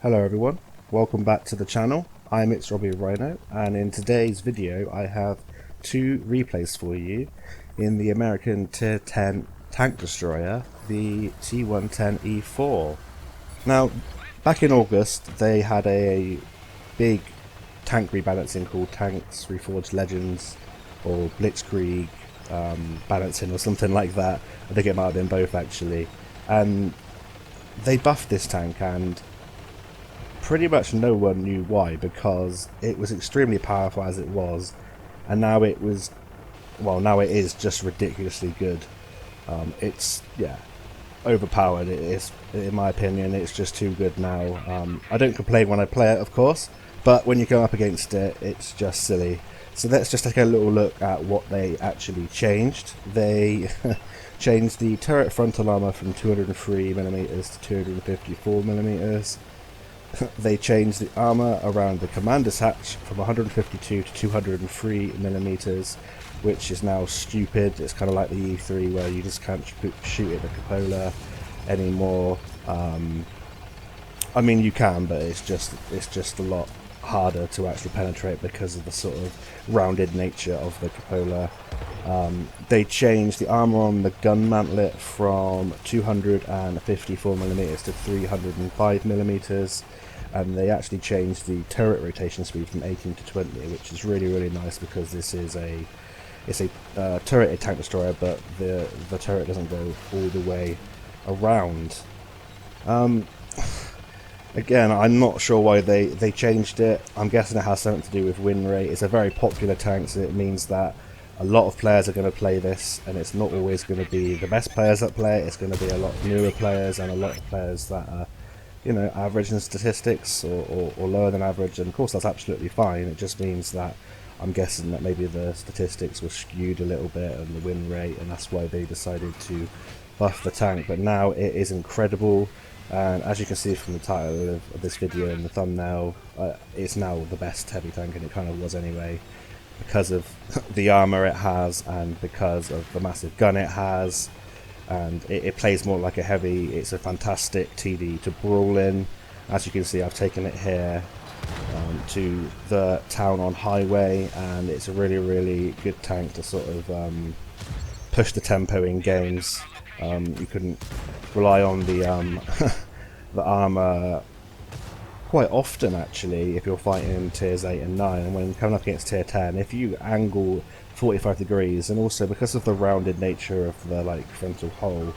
Hello everyone, welcome back to the channel. I'm It's Robbie Rhino, and in today's video I have two replays for you in the American Tier 10 tank destroyer, the T110E4. Now, back in August they had a big tank rebalancing called Tanks Reforged Legends or Blitzkrieg balancing or something like that. I think it might have been both actually, and they buffed this tank, and pretty much no one knew why, because it was extremely powerful as it was, and now it is just ridiculously good. It's overpowered. It is, in my opinion, it's just too good now. I don't complain when I play it, of course, but when you go up against it, it's just silly. So let's just take a little look at what they actually changed. They changed the turret frontal armor from 203mm to 254mm. They changed the armour around the commander's hatch from 152 to 203mm, which is now stupid. It's kind of like the E3 where you just can't shoot at the cupola anymore. I mean, you can, but it's just a lot harder to actually penetrate because of the sort of rounded nature of the cupola. They changed the armour on the gun mantlet from 254mm to 305mm, and they actually changed the turret rotation speed from 18 to 20, which is really nice, because this is it's a turreted tank destroyer, but the turret doesn't go all the way around. Again, I'm not sure why they changed it. I'm guessing it has something to do with win rate. It's a very popular tank, so it means that a lot of players are going to play this, and it's not always going to be the best players that play it. It's going to be a lot newer players and a lot of players that are, you know, average in statistics or lower than average, and of course that's absolutely fine. It just means that I'm guessing that maybe the statistics were skewed a little bit and the win rate, and that's why they decided to buff the tank. But now it is incredible, and as you can see from the title of this video and the thumbnail, it's now the best heavy tank, and it kind of was anyway, because of the armour it has and because of the massive gun it has, and it plays more like a heavy. It's a fantastic TD to brawl in. As you can see, I've taken it here to the town on highway, and it's a really good tank to sort of push the tempo in games. You couldn't rely on the the armour quite often actually if you're fighting tiers 8 and 9, and when coming up against tier 10, if you angle 45 degrees, and also because of the rounded nature of the frontal hull,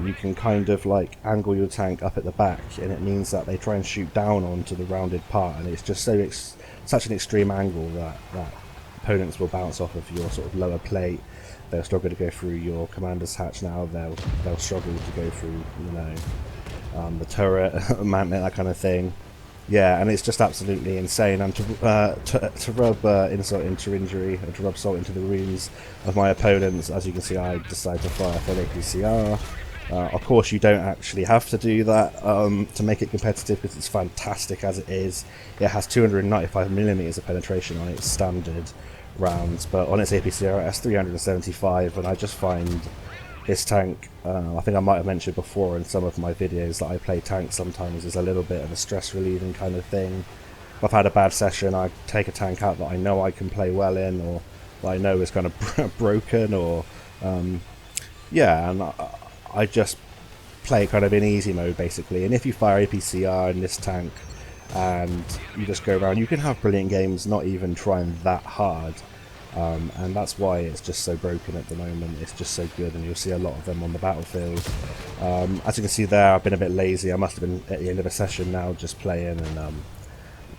you can kind of angle your tank up at the back, and it means that they try and shoot down onto the rounded part, and it's just such an extreme angle that opponents will bounce off of your sort of lower plate. They'll struggle to go through your commander's hatch now. They'll struggle to go through, you know, the turret, mantlet, that kind of thing. Yeah, and it's just absolutely insane. And to rub insult into injury, and to rub salt into the wounds of my opponents, as you can see, I decided to fire full APCR. Of course, you don't actually have to do that to make it competitive, because it's fantastic as it is. It has 295mm of penetration on its standard rounds, but on its APCR it has 375, and I just find this tank, I think I might have mentioned before in some of my videos that I play tanks sometimes as a little bit of a stress relieving kind of thing. If I've had a bad session, I take a tank out that I know I can play well in, or that I know is kind of broken, or yeah, and I just play kind of in easy mode basically. And if you fire APCR in this tank and you just go around, you can have brilliant games not even trying that hard. And that's why it's just so broken at the moment. It's just so good, and you'll see a lot of them on the battlefield. As you can see there, I've been a bit lazy. I must have been at the end of a session now just playing, and a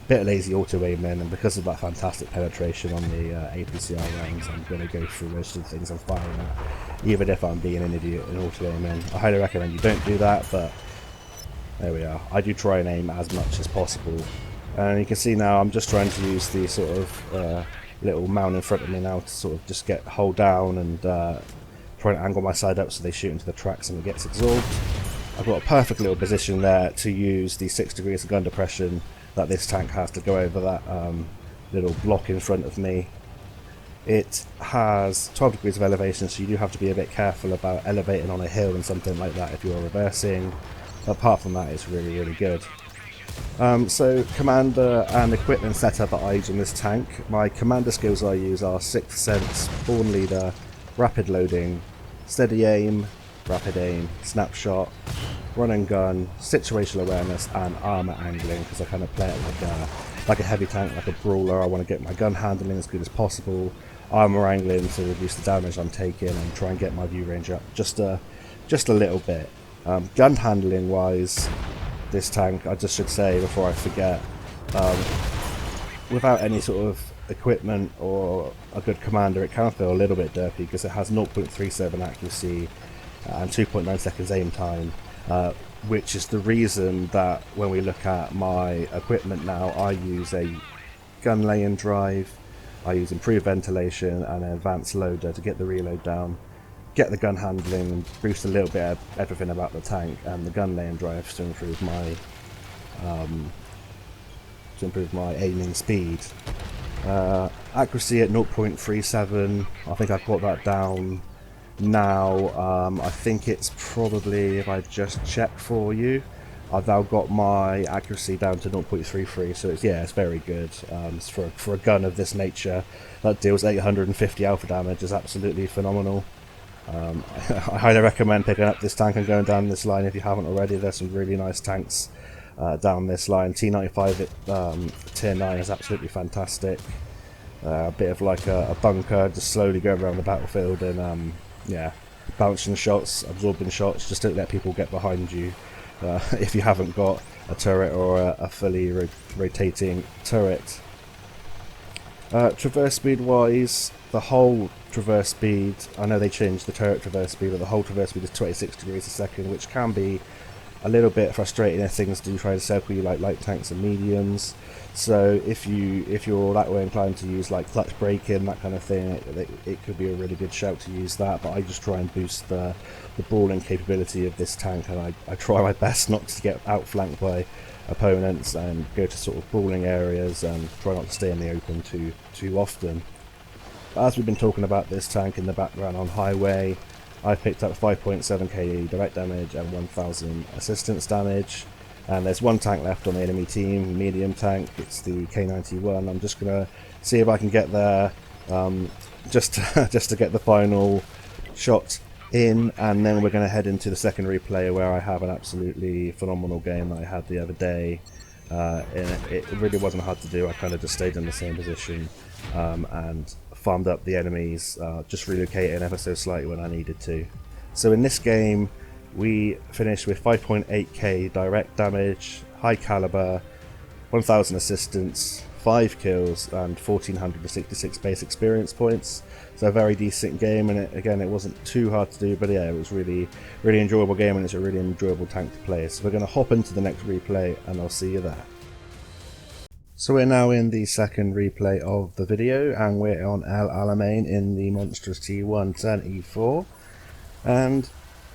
bit lazy auto-aiming, and because of that fantastic penetration on the APCR rounds, I'm going to go through most of the things I'm firing at, even if I'm being an idiot and auto-aiming. I highly recommend you don't do that, but there we are. I do try and aim as much as possible, and you can see now I'm just trying to use the sort of little mound in front of me now to sort of just hold down and try and angle my side up so they shoot into the tracks and it gets absorbed. I've got a perfect little position there to use the 6 degrees of gun depression that this tank has to go over that little block in front of me. It has 12 degrees of elevation, so you do have to be a bit careful about elevating on a hill and something like that if you're reversing. Apart from that, it's really good. So commander and equipment setup that I use on this tank. My commander skills I use are Sixth Sense, Born Leader, Rapid Loading, Steady Aim, Rapid Aim, Snapshot, Run and Gun, Situational Awareness, and Armour Angling, because I kind of play it like a heavy tank, like a brawler. I want to get my gun handling as good as possible, Armour Angling to reduce the damage I'm taking, and try and get my view range up just a little bit. Gun handling wise, this tank, I just should say before I forget, without any sort of equipment or a good commander, it can feel a little bit derpy because it has 0.37 accuracy and 2.9 seconds aim time, which is the reason that when we look at my equipment now, I use a gun lay-in drive, I use improved ventilation and an advanced loader to get the reload down, get the gun handling and boost a little bit of everything about the tank, and the gun lane drives to improve my aiming speed. Accuracy at 0.37, I think I've got that down now. I think it's probably, if I just check for you, I've now got my accuracy down to 0.33, so it's very good. For a gun of this nature that deals 850 alpha damage is absolutely phenomenal. I highly recommend picking up this tank and going down this line if you haven't already. There's some really nice tanks down this line. T95 at tier 9 is absolutely fantastic. A bit of like a bunker, just slowly go around the battlefield and bouncing shots, absorbing shots, just don't let people get behind you if you haven't got a turret or a fully rotating turret. Traverse speed wise, the whole traverse speed, I know they changed the turret traverse speed, but the whole traverse speed is 26 degrees a second, which can be a little bit frustrating if things do try to circle you like light tanks and mediums. So if you're that way inclined to use like clutch braking, that kind of thing, it could be a really good shout to use that. But I just try and boost the brawling capability of this tank, and I try my best not to get outflanked by opponents and go to sort of brawling areas and try not to stay in the open too often. As we've been talking about this tank in the background on highway, I picked up 5.7k direct damage and 1000 assistance damage, and there's one tank left on the enemy team, medium tank. It's the K91. I'm just gonna see if I can get there, just to get the final shot in, and then we're going to head into the second replay where I have an absolutely phenomenal game that I had the other day. It really wasn't hard to do. I kind of just stayed in the same position and farmed up the enemies, just relocating ever so slightly when I needed to. So in this game we finished with 5.8k direct damage, high caliber, 1000 assistance, 5 kills and 1466 base experience points. So a very decent game, and it wasn't too hard to do, but yeah, it was really enjoyable game, and it's a really enjoyable tank to play. So we're going to hop into the next replay and I'll see you there. So we're now in the second replay of the video, and we're on El Alamein in the monstrous T110E4, and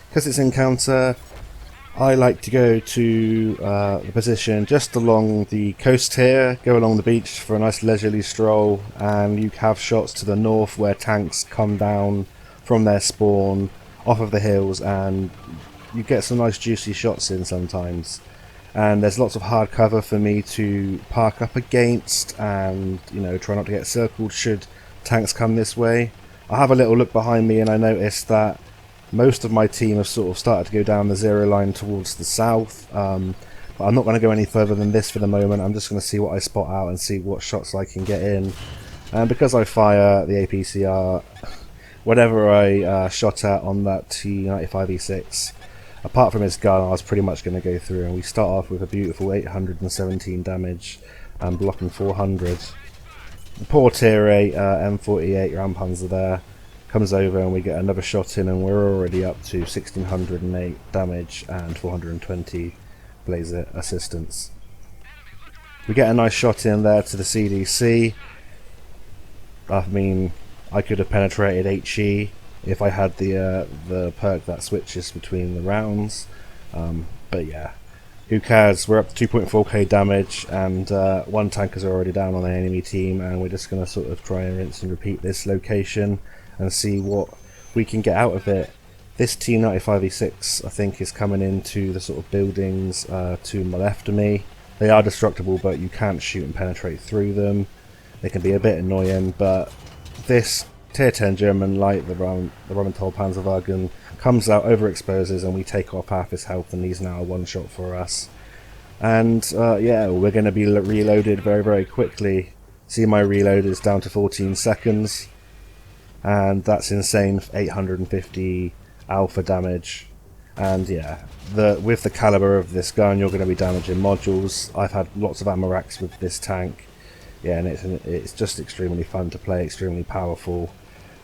because it's encounter, I like to go to the position just along the coast here, go along the beach for a nice leisurely stroll, and you have shots to the north where tanks come down from their spawn off of the hills, and you get some nice juicy shots in sometimes. And there's lots of hard cover for me to park up against and, you know, try not to get circled should tanks come this way. I have a little look behind me and I noticed that most of my team have sort of started to go down the zero line towards the south, but I'm not going to go any further than this for the moment. I'm just going to see what I spot out and see what shots I can get in. And because I fire the APCR, whatever I shot at on that T95E6, apart from his gun, I was pretty much going to go through, and we start off with a beautiful 817 damage and blocking 400. The poor tier 8 M48 Rampanzer there comes over and we get another shot in, and we're already up to 1608 damage and 420 blazer assistance. We get a nice shot in there to the CDC. I mean, I could have penetrated HE if I had the perk that switches between the rounds, but yeah, who cares. We're up to 2.4k damage, and one tanker's already down on the enemy team, and we're just going to sort of try and rinse and repeat this location and see what we can get out of it. This T95E6 I think is coming into the sort of buildings to my left of me. They are destructible, but you can't shoot and penetrate through them. They can be a bit annoying, but this tier 10 German light, the Rheinmetall Panzerwagen, comes out, overexposes, and we take off half his health, and he's now a one-shot for us. And yeah, we're going to be reloaded very, very quickly. See, my reload is down to 14 seconds, and that's insane, 850 alpha damage. And yeah, with the caliber of this gun, you're going to be damaging modules. I've had lots of ammo racks with this tank. Yeah, and it's just extremely fun to play, extremely powerful.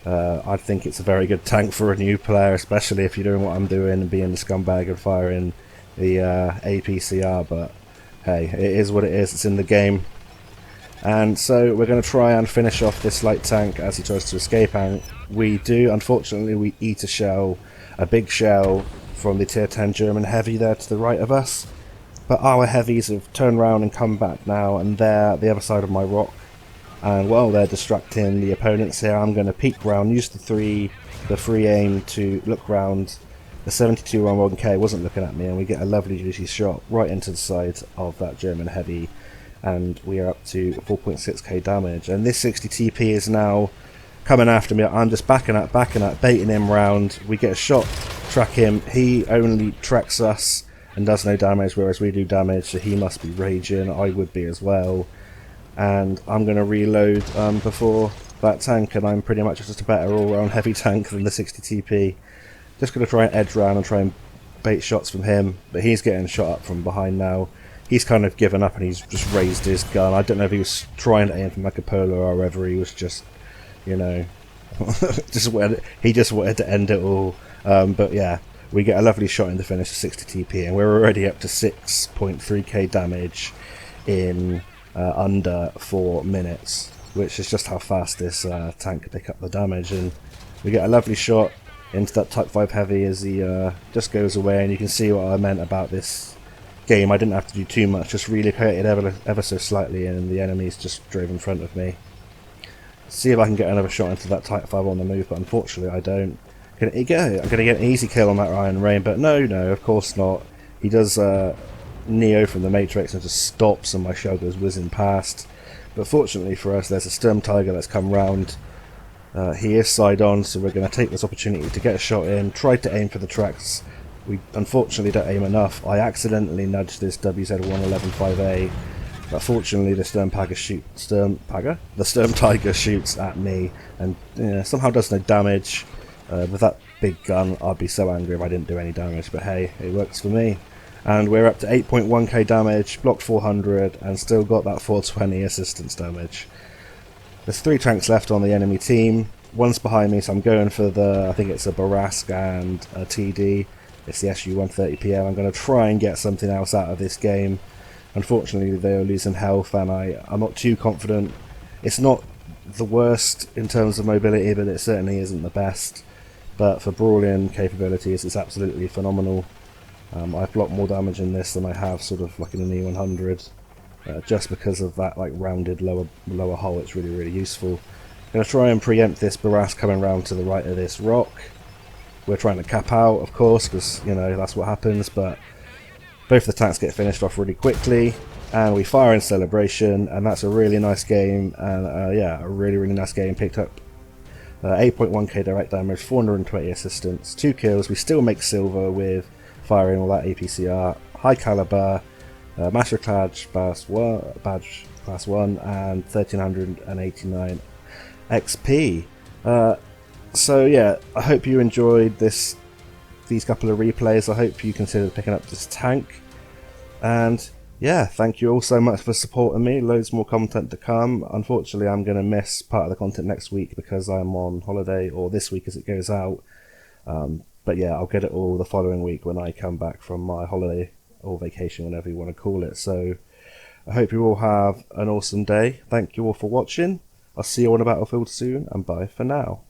I think it's a very good tank for a new player, especially if you're doing what I'm doing and being the scumbag and firing the APCR, but hey, it is what it is, it's in the game. And so we're going to try and finish off this light tank as he tries to escape, and we do. Unfortunately, we eat a shell, a big shell from the tier 10 German heavy there to the right of us. But our heavies have turned around and come back now, and they're the other side of my rock. And while they're distracting the opponents here, I'm going to peek round, use the free aim to look round. The 72-1K wasn't looking at me, and we get a lovely juicy shot right into the side of that German heavy, and we are up to 4.6k damage. And this 60 TP is now coming after me. I'm just backing up, baiting him round. We get a shot, track him. He only tracks us and does no damage, whereas we do damage, so he must be raging. I would be as well. And I'm going to reload before that tank, and I'm pretty much just a better all-round heavy tank than the 60 TP. Just going to try and edge round and try and bait shots from him, but he's getting shot up from behind now. He's kind of given up and he's just raised his gun. I don't know if he was trying to aim for Macapola or whether he was just, you know, he just wanted to end it all. But yeah, we get a lovely shot in the finish of 60 TP, and we're already up to 6.3k damage in under 4 minutes, which is just how fast this tank can pick up the damage. And we get a lovely shot into that Type 5 heavy as he just goes away, and you can see what I meant about this game. I didn't have to do too much, just relocated ever so slightly, and the enemies just drove in front of me. See if I can get another shot into that Type 5 on the move, but unfortunately I don't. I'm going to get an easy kill on that Iron Rain, but no, of course not. He does Neo from the Matrix and just stops, and my shell goes whizzing past. But fortunately for us, there's a Sturm Tiger that's come round. He is side on, so we're going to take this opportunity to get a shot in. Tried to aim for the xtracts. We unfortunately don't aim enough. I accidentally nudged this WZ-111-5A, but fortunately the Sturm Tiger shoots at me and somehow does no damage. With that big gun, I'd be so angry if I didn't do any damage, but hey, it works for me. And we're up to 8.1k damage, blocked 400, and still got that 420 assistance damage. There's 3 tanks left on the enemy team. One's behind me, so I'm going for I think it's a Barask and a TD. It's the SU-130PM. I'm going to try and get something else out of this game. Unfortunately, they are losing health, and I'm not too confident. It's not the worst in terms of mobility, but it certainly isn't the best. But for brawling capabilities, it's absolutely phenomenal. I've blocked more damage in this than I have sort of like in an E100. Just because of that like rounded lower hull, it's really, really useful. I'm going to try and preempt this Barask coming round to the right of this rock. We're trying to cap out, of course, because that's what happens, but both the tanks get finished off really quickly, and we fire in celebration, and that's a really nice game. And yeah, a really, really nice game. Picked up 8.1k direct damage, 420 assistance, 2 kills. We still make silver with firing all that APCR, high caliber, Master Badge Class 1, and 1389 XP. So yeah, I hope you enjoyed these couple of replays. I hope you considered picking up this tank. And yeah, thank you all so much for supporting me. Loads more content to come. Unfortunately, I'm going to miss part of the content next week because I'm on holiday, or this week as it goes out. But yeah, I'll get it all the following week when I come back from my holiday or vacation, whatever you want to call it. So I hope you all have an awesome day. Thank you all for watching. I'll see you on the battlefield soon, and bye for now.